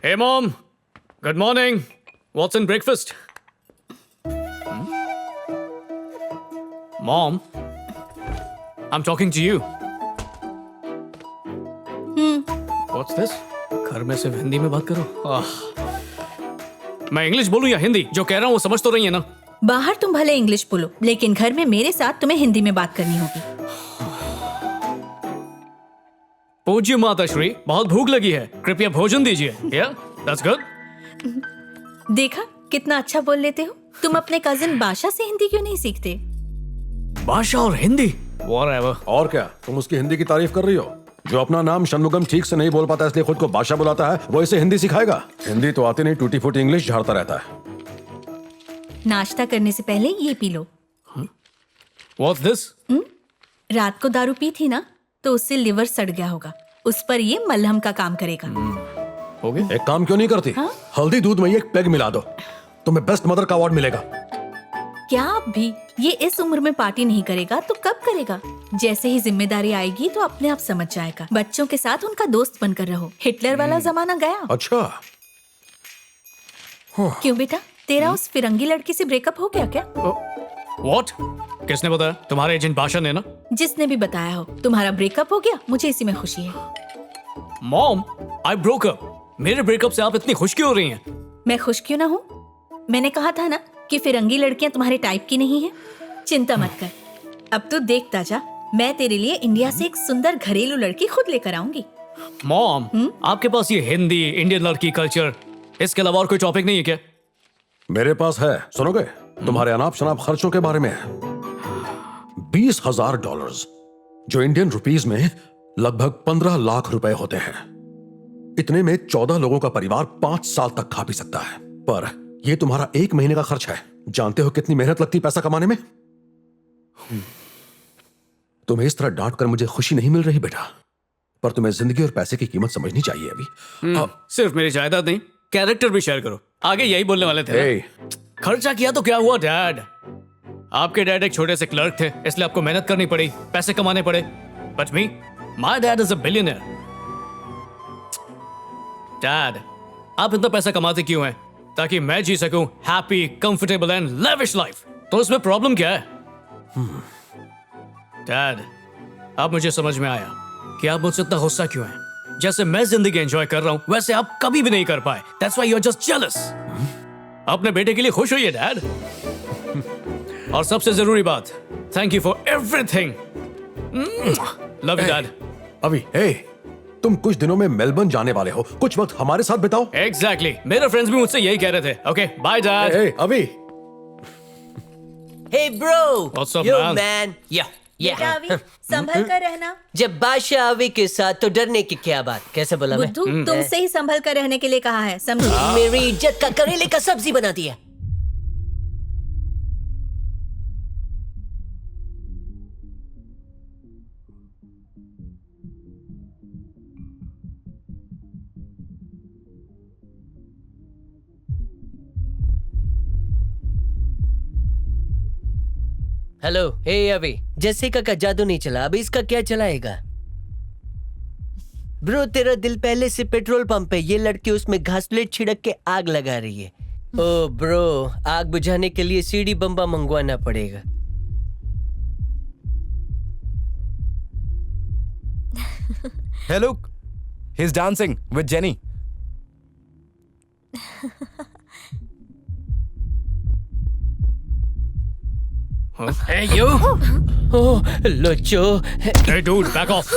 Hey mom, good morning. What's in breakfast? Mom, I'm talking to you. What's this? घर में सिर्फ हिंदी में बात करो। मैं इंग्लिश बोलूं या हिंदी? जो कह रहा हूँ वो समझ तो रही है ना? बाहर तुम भले इंग्लिश बोलो, लेकिन घर में मेरे साथ तुम्हें हिंदी में बात करनी होगी। पूज्य माता श्री, बहुत भूख लगी है, कृपया भोजन दीजिए। Yeah, that's good. देखा कितना अच्छा बोल लेते हो। तुम अपने कजिन बादशाह से हिंदी क्यों नहीं सीखते? भाषा और हिंदी, whatever. और क्या, तुम उसकी हिंदी की तारीफ कर रही हो? जो अपना नाम शनमुगम ठीक से नहीं बोल पाता इसलिए खुद को बादशाह बुलाता है, वो इसे हिंदी सिखाएगा? हिंदी तो आती नहीं, टूटी फूटी इंग्लिश झाड़ता रहता है। नाश्ता करने से पहले ये पी लो। What's this? रात को दारू पी थी ना, तो उससे लिवर सड़ गया होगा। उस पर ये मलहम का काम करेगा। हो गया? एक काम क्यों नहीं करती? हल्दी दूध में एक पेग मिला दो, तुम्हें बेस्ट मदर का अवार्ड मिलेगा। क्या आप भी? ये इस उम्र में पार्टी नहीं करेगा तो कब करेगा? जैसे ही जिम्मेदारी आएगी तो अपने आप समझ जाएगा। बच्चों के साथ उनका दोस्त बनकर रहो। हिटलर वाला जमाना गया। अच्छा, क्यों बेटा, तेरा उस फिरंगी लड़की से ब्रेकअप हो गया क्या? What? किसने बताया? तुम्हारे एजेंट बादशाह ने ना? जिसने भी बताया हो, तुम्हारा ब्रेकअप हो गया, मुझे इसी में खुशी है। Mom, I broke up. मेरे ब्रेकअप से आप इतनी खुश क्यों हो रही हैं? मैं खुश क्यों ना हूँ? मैंने कहा था ना कि फिरंगी लड़कियां तुम्हारे टाइप की नहीं है। चिंता मत कर, अब तो देखता जा, मैं तेरे लिए इंडिया से एक सुंदर घरेलू लड़की खुद लेकर आऊंगी। Mom, आपके पास ये हिंदी, इंडियन लड़की कल्चर, इसके अलावा और कोई टॉपिक नहीं है क्या? मेरे पास है, सुनोगे? तुम्हारे अनाप शनाप खर्चों के बारे में है। $20,000, जो इंडियन रुपीस में लगभग 15 लाख रुपए होते हैं। इतने में 14 लोगों का परिवार 5 साल तक खा पी सकता है। पर यह तुम्हारा 1 महीने का खर्च है। जानते हो कितनी मेहनत लगती पैसा कमाने में? तुम्हें इस तरह डांट कर मुझे खुशी नहीं मिल रही बेटा, पर तुम्हें जिंदगी और पैसे की कीमत समझनी चाहिए अभी। सिर्फ मेरी जायदाद नहीं, कैरेक्टर भी शेयर करो। आगे यही बोलने वाले थे। खर्चा किया तो क्या हुआ डैड? आपके डैड एक छोटे से क्लर्क थे, इसलिए आपको मेहनत करनी पड़ी, पैसे कमाने पड़े। But me, my dad is a billionaire. Dad, आप इतना पैसा कमाते क्यों हैं? ताकि मैं जी सकूं happy, comfortable and lavish life. तो इसमें प्रॉब्लम क्या है? डैड, अब मुझे समझ में आया कि आप मुझसे इतना गुस्सा क्यों हैं। जैसे मैं जिंदगी एंजॉय कर रहा हूं, वैसे आप कभी भी नहीं कर पाए। That's why you're just jealous. अपने बेटे के लिए खुश होइए डैड। और सबसे जरूरी बात, thank you for everything. Love you dad. अभी, तुम कुछ दिनों में मेलबर्न जाने वाले हो, कुछ वक्त हमारे साथ बिताओ। Exactly. मेरे फ्रेंड्स भी मुझसे यही कह रहे थे। Okay, bye dad. अभी, Hey bro! What's up, Yo man? man! Yeah. बेटा अभी संभल कर रहना। जब बादशाह अवी के साथ तो डरने की क्या बात? कैसे बोला मैं? बुद्धू, तुमसे ही संभल कर रहने के लिए कहा है, समझी? मेरी इज्जत का करेले का सब्जी बना दिया। हेलो, हे अभी, जेसिका का जादू नहीं चला, अभी इसका क्या चलाएगा? ब्रो, तेरा दिल पहले से पेट्रोल पंप पे, ये लड़की उसमें घासलेट छिड़क के आग लगा रही है। ओ ब्रो, आग बुझाने के लिए सीढ़ी बम्बा मंगवाना पड़ेगा। Hey, look, he's dancing with Jenny. Hey you! Oh locho. Hey dude, back off.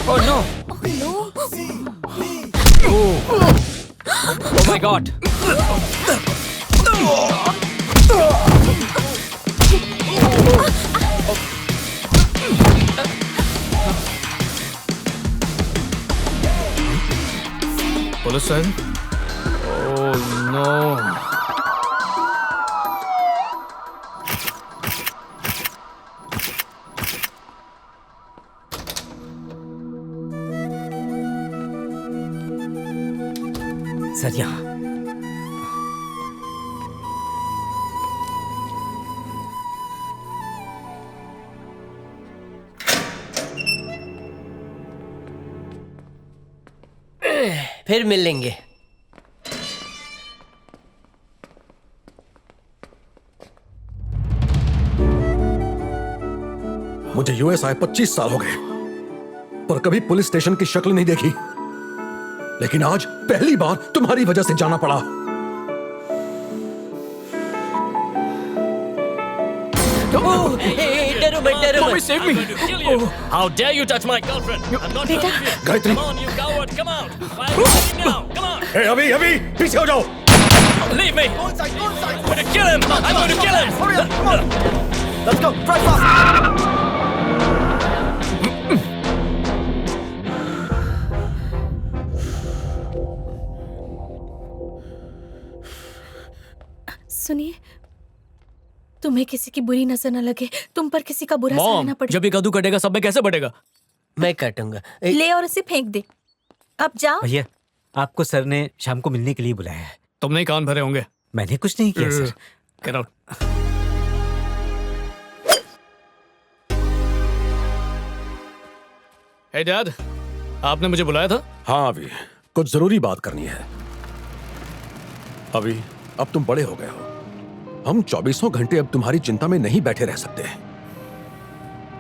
Oh no! Oh my God! Police siren? Oh no. Sir यहाँ। फिर मिलेंगे। मुझे यूएस आए 25 साल हो गए, पर कभी पुलिस स्टेशन की शक्ल नहीं देखी। लेकिन आज पहली बार तुम्हारी वजह से जाना पड़ा। डरो मत, डरो Mommy, मत। save me! How dare you touch my girlfriend? I'm not बेटा। hurt you. Gayatri. Come on, you coward, come out! Fire me now, come on! ए, अभी पीछे हो जाओ। Leave me! I'm going to kill him! I'm going to kill him! Let's go. Drive fast. सुनिए, तुम्हें किसी की बुरी नजर न लगे, तुम पर किसी का बुरा सहारा मॉम, न पड़े। जब ये कद्दू कटेगा सब में कैसे बटेगा? मैं काटूंगा। ले और उसे फेंक दे। अब जाओ। भैया, आपको सर ने शाम को मिलने के लिए बुलाया है। तुमने ही कान भरे होंगे। मैंने कुछ नहीं किया sir. Get out. Hey Dad, आपने मुझे बुलाया था? हाँ अभी कुछ जरूरी बात करनी है। अभी अब तुम बड़े हो गए हो, हम 24 घंटे अब तुम्हारी चिंता में नहीं बैठे रह सकते।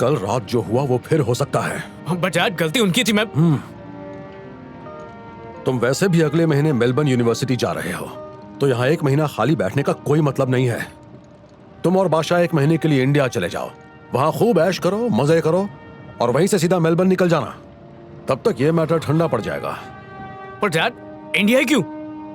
कल रात जो हुआ वो फिर हो सकता है। But Dad, गलती उनकी थी। मैं तुम वैसे भी अगले महीने मेलबर्न यूनिवर्सिटी जा रहे हो, तो यहाँ 1 महीना खाली बैठने का कोई मतलब नहीं है। तुम और बादशाह 1 महीने के लिए इंडिया चले जाओ, वहां खूब ऐश करो, मजे करो और वहीं से सीधा मेलबर्न निकल जाना। तब तक ये मैटर ठंडा पड़ जाएगा। पर डैड, इंडिया ही क्यों?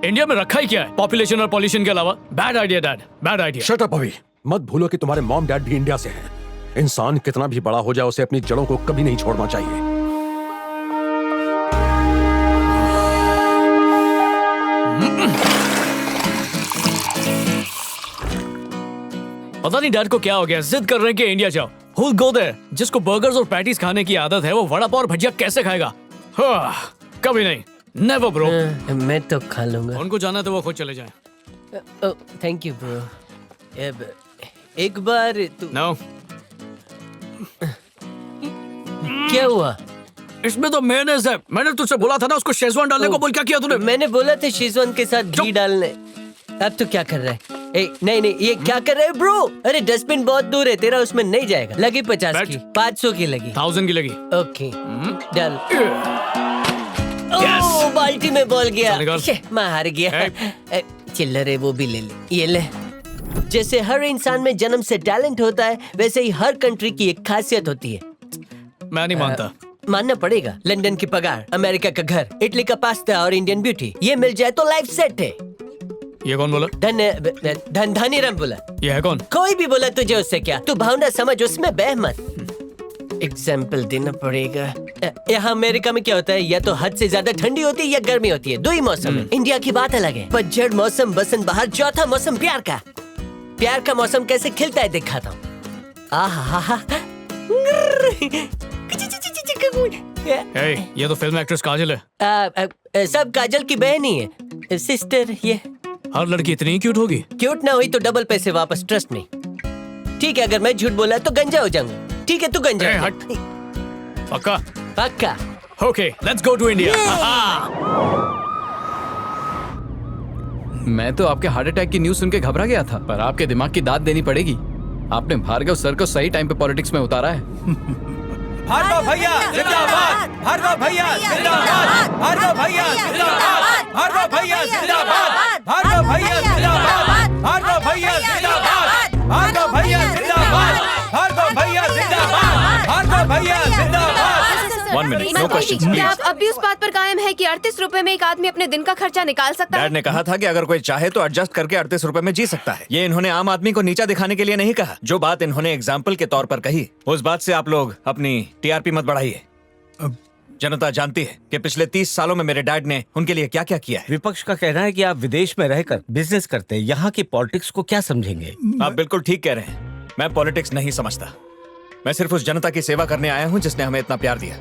इंडिया में रखा ही क्या है पॉपुलेशन और पॉल्यूशन के अलावा? Bad idea dad, bad idea. Shut up अभी। मत भूलो कि तुम्हारे मॉम डैड भी इंडिया से हैं। इंसान कितना भी बड़ा हो जाए, उसे अपनी जड़ों को कभी नहीं छोड़ना चाहिए। पता नहीं डैड को क्या हो गया, जिद कर रहे हैं कि इंडिया जाओ। Who'll go there? जिसको बर्गर्स और पैटीज खाने की आदत है, वो वड़ा पाव और भजिया कैसे खाएगा? कभी नहीं, नेवर ब्रो। मैं तो खा लूंगा। उनको जाना है तो वो खुद चले जाएं। Thank you bro. एक बार तू नो, क्या हुआ? इसमें तो मेयोनेज़ है। मैंने तुझसे बोला था ना उसको शेजवान डालने को, बोल क्या किया तूने? मैंने बोला था शेजवान के साथ घी डालने। अब तो क्या कर रहा है? नहीं नहीं, ये क्या कर रहा है ब्रो? अरे डस्टबिन बहुत दूर है, तेरा उसमें नहीं जाएगा। लगी 50 की, 500 की लगी। 1000 की लगी। ओके डाल। ओह, बाल्टी में बॉल गया। चल निकाल। मैं हार गया। चिल्लर है, वो भी ले ले। ये ले। जैसे हर इंसान में जन्म से टैलेंट होता है, वैसे ही हर कंट्री की एक खासियत होती है। मैं नहीं मानता। मानना पड़ेगा। लंदन की पगार, अमेरिका का घर, इटली का पास्ता और इंडियन ब्यूटी, ये मिल जाए तो लाइफ सेट है। ये कौन बोला? धनीराम बोला। ये है कौन? कोई भी बोला, तुझे उससे क्या? तू भावना समझ, उसमें बह मत। एग्जाम्पल देना पड़ेगा। यहाँ अमेरिका में क्या होता है, या तो हद से ज्यादा ठंडी होती है या गर्मी होती है। 2 ही मौसम है। इंडिया की बात अलग है। पतझड़ मौसम, बसंत बहार, चौथा मौसम प्यार का। प्यार का मौसम कैसे खिलता है दिखाता हूँ। ये तो फिल्म एक्ट्रेस काजल है। सब काजल की बहन ही है, सिस्टर। ये हर लड़की इतनी क्यूट होगी? क्यूट ना हुई तो डबल पैसे वापस, ट्रस्ट में। ठीक है, अगर मैं झूठ बोला तो गंजा हो जाऊंगा। ठीक है, तू गंजा हो हट। जा। पक्का? पक्का। Okay, let's go to India. मैं तो आपके हार्ट अटैक की न्यूज सुन के घबरा गया था, पर आपके दिमाग की दाद देनी पड़ेगी। आपने भार्गव सर को सही टाइम पे पॉलिटिक्स में उतारा है। भार्गव भैया जिंदाबाद! भार्गव भैया जिंदाबाद! भार्गव भैया जिंदाबाद! भार्गव भैया जिंदाबाद! भार्गव भैया जिंदाबाद! भार्गव भैया जिंदाबाद! भार्गव भैया जिंदाबाद! भार्गव भैया जिंदाबाद! भार्गव भैया जिंदाबाद! 1 मिनट, नो क्वेश्चंस क्या आप प्लीज। अब भी उस बात पर कायम है कि 38 रुपए में एक आदमी अपने दिन का खर्चा निकाल सकता है? डैड ने कहा था कि अगर कोई चाहे तो एडजस्ट करके 38 रुपए में जी सकता है। ये इन्होंने आम आदमी को नीचा दिखाने के लिए नहीं कहा। जो बात इन्होंने एग्जाम्पल के तौर पर कही, उस बात से आप लोग अपनी टीआरपी मत बढ़ाइए। जनता जानती है कि पिछले 30 सालों में मेरे डैड ने उनके लिए क्या क्या किया है। विपक्ष का कहना है कि आप विदेश में रहकर बिजनेस करते हैं, यहाँ की पॉलिटिक्स को क्या समझेंगे? आप बिल्कुल ठीक कह रहे हैं। मैं पॉलिटिक्स नहीं समझता। मैं सिर्फ उस जनता की सेवा करने आया हूँ जिसने हमें इतना प्यार दिया।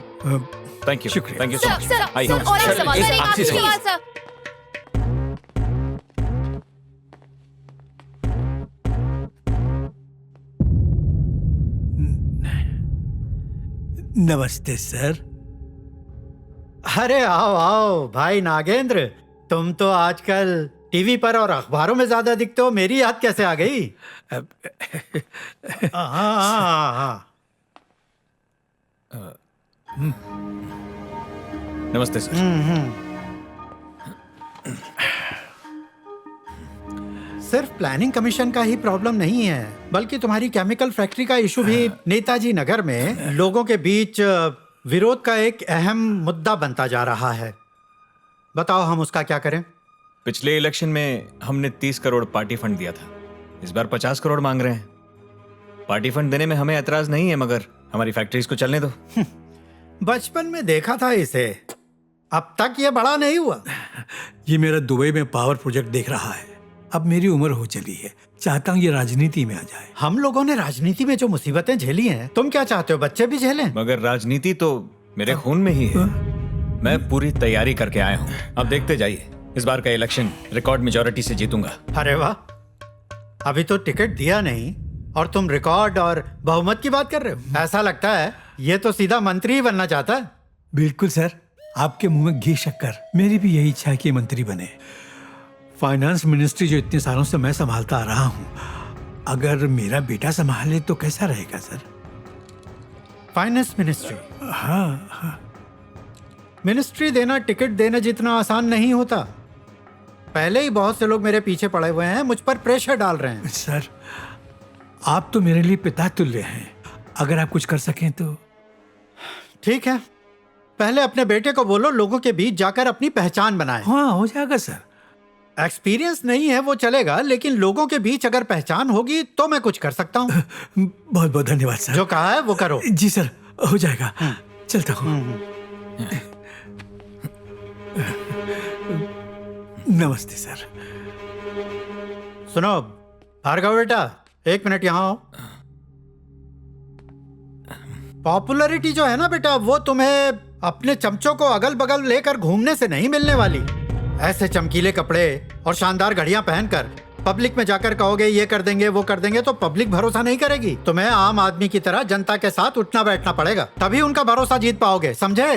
Thank you, thank you so sir, much. Sir, आइए। सर, और एक सवाल, एक सर, एक आखिरी आखिरी सवाल। सवाल, सर। नमस्ते सर। अरे आओ आओ भाई नागेंद्र, तुम तो आजकल टीवी पर और अखबारों में ज्यादा दिखते हो। मेरी याद कैसे आ गई? हाँ हाँ हाँ। नमस्ते सर। सिर्फ प्लानिंग कमीशन का ही प्रॉब्लम नहीं है, बल्कि तुम्हारी केमिकल फैक्ट्री का इशू भी नेताजी नगर में लोगों के बीच विरोध का एक अहम मुद्दा बनता जा रहा है। बताओ हम उसका क्या करें? पिछले इलेक्शन में हमने 30 करोड़ पार्टी फंड दिया था, इस बार 50 करोड़ मांग रहे हैं। पार्टी फंड देने में हमें एतराज नहीं है, मगर हमारी फैक्ट्रीज को चलने दो। बचपन में देखा था इसे, अब तक ये बड़ा नहीं हुआ। ये मेरा दुबई में पावर प्रोजेक्ट देख रहा है। अब मेरी उम्र हो चली है, चाहता हूँ ये राजनीति में आ जाए। हम लोगों ने राजनीति में जो मुसीबतें झेली हैं, तुम क्या चाहते हो बच्चे भी झेलें? मगर राजनीति तो मेरे खून में ही है। मैं पूरी तैयारी करके आया हूँ, अब देखते जाइए। इस बार का इलेक्शन रिकॉर्ड मेजोरिटी से जीतूंगा। अरे वाह, अभी तो टिकट दिया नहीं और तुम रिकॉर्ड और बहुमत की बात कर रहे हो। ऐसा लगता है ये तो सीधा मंत्री ही बनना चाहता है। बिल्कुल सर, आपके मुंह में घी शक्कर। मेरी भी यही इच्छा है कि मंत्री बने। फाइनेंस मिनिस्ट्री जो इतने सालों से मैं संभालता आ रहा हूँ, अगर मेरा बेटा संभाले तो कैसा रहेगा सर? Finance ministry? हाँ। मिनिस्ट्री देना टिकट देने जितना आसान नहीं होता। पहले ही बहुत से लोग मेरे पीछे पड़े हुए हैं, मुझ पर प्रेशर डाल रहे हैं। सर, आप तो मेरे लिए पिता तुल्य हैं। अगर आप कुछ कर सकें तो। ठीक है, पहले अपने बेटे को बोलो लोगों के बीच जाकर अपनी पहचान बनाए। हाँ, हो जाएगा सर। एक्सपीरियंस नहीं है वो चलेगा, लेकिन लोगों के बीच अगर पहचान होगी तो मैं कुछ कर सकता हूँ। बहुत बहुत धन्यवाद सर। जो कहा है वो करो। जी सर, हो जाएगा। चलता हूँ। नमस्ते सर। सुनो भार्गव बेटा, 1 मिनट यहाँ आओ। पॉपुलैरिटी जो है ना बेटा, वो तुम्हें अपने चमचों को अगल बगल लेकर घूमने से नहीं मिलने वाली। ऐसे चमकीले कपड़े और शानदार घड़ियां पहनकर पब्लिक में जाकर कहोगे ये कर देंगे वो कर देंगे, तो पब्लिक भरोसा नहीं करेगी। तुम्हें आम आदमी की तरह जनता के साथ उठना बैठना पड़ेगा, तभी उनका भरोसा जीत पाओगे, समझे?